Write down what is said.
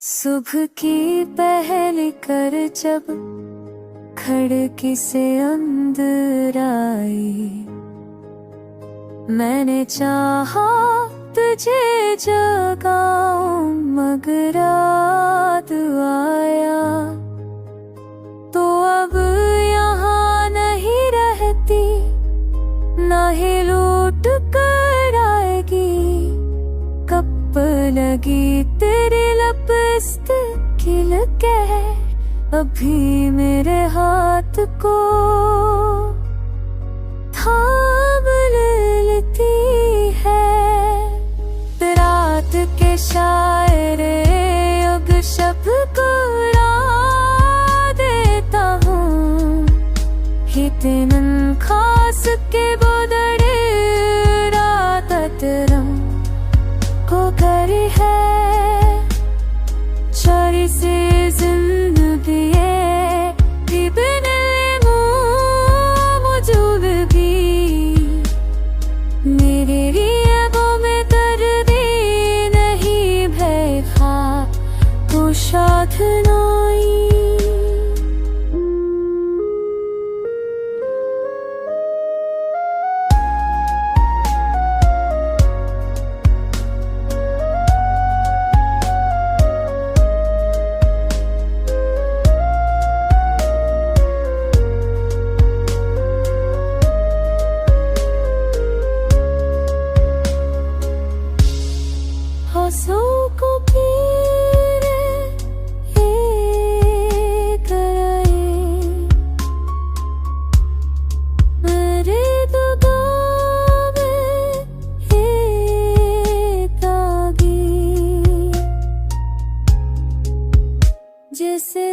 सुबह की पहली कर जब खिड़की से अंदर आई, मैंने चाहा तुझे जगाऊं मगर रात आया। तो अब यहाँ नहीं रहती, ना ही लौट कर आएगी। कब लगी तेरी लिपस्टिक खिल के अभी मेरे हाथ को थाम लेती है। रात के शायर युग शब्द को देता हूँ, हितन खास के बोदड़े रात तरम को करी है। चोरी से जिंदगी बिन मौजूद भी मेरे रियाबों में कर दे नहीं भैखा तो साधनाई। हंसों को पीरे कराए मेरे दुआ में तागी, जैसे